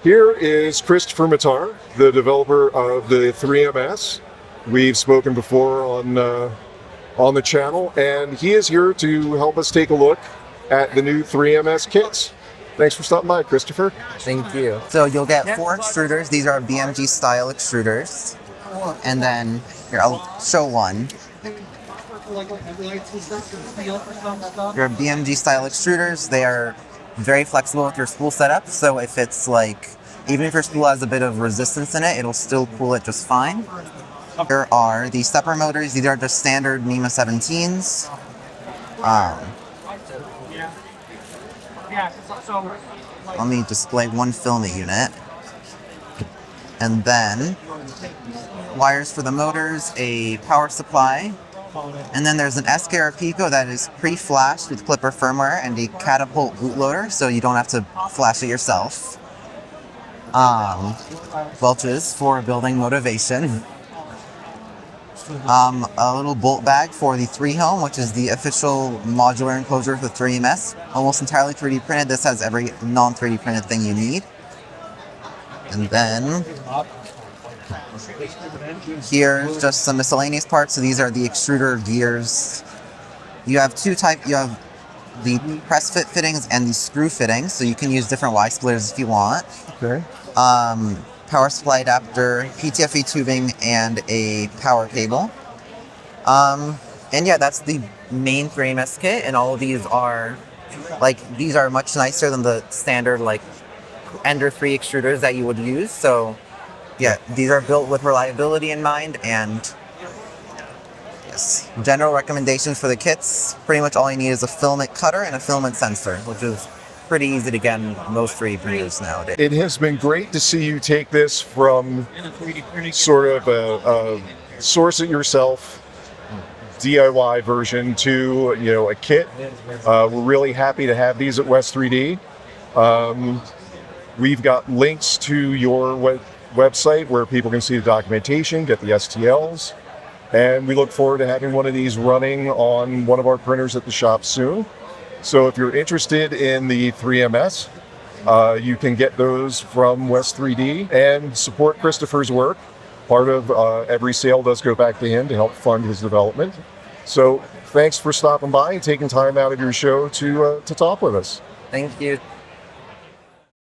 Here is Christopher Mattar, the developer of the 3MS. We've spoken before on the channel, and he is here to help us take a look at the new 3MS kits. Thanks for stopping by, Christopher. Thank you. So you'll get 4 extruders. These are BMG style extruders. And then, here, I'll show one. Your BMG style extruders, they are very flexible with your spool setup. So if it's like, even if your spool has a bit of resistance in it, it'll still cool it just fine. There are the stepper motors. These are just standard NEMA 17s. Let me display one filament unit. And then wires for the motors, a power supply, and then there's an SK or Pico that is pre-flashed with Clipper firmware and a catapult bootloader, so you don't have to flash it yourself. Welches for building motivation. A little bolt bag for the 3-home, which is the official modular enclosure for the 3MS. Almost entirely 3D printed. This has every non-3D printed thing you need. And then here's just some miscellaneous parts. So these are the extruder gears. You have two types. You have the press fit fittings and the screw fittings. So you can use different Y splitters if you want. Okay. Power supply adapter, PTFE tubing, and a power cable. And yeah, that's the main 3MS kit, and all of these are much nicer than the standard Ender 3 extruders that you would use. So yeah, these are built with reliability in mind, and yes, general recommendations for the kits. Pretty much all you need is a filament cutter and a filament sensor, which is pretty easy to get in most 3D printers nowadays. It has been great to see you take this from sort of a source it yourself DIY version to a kit. We're really happy to have these at West3D. We've got links to your website where people can see the documentation, get the STLs, and we look forward to having one of these running on one of our printers at the shop soon. So if you're interested in the 3MS, you can get those from West3D and support Christopher's work. Part of every sale does go back to him to help fund his development. So thanks for stopping by and taking time out of your show to talk with us. Thank you.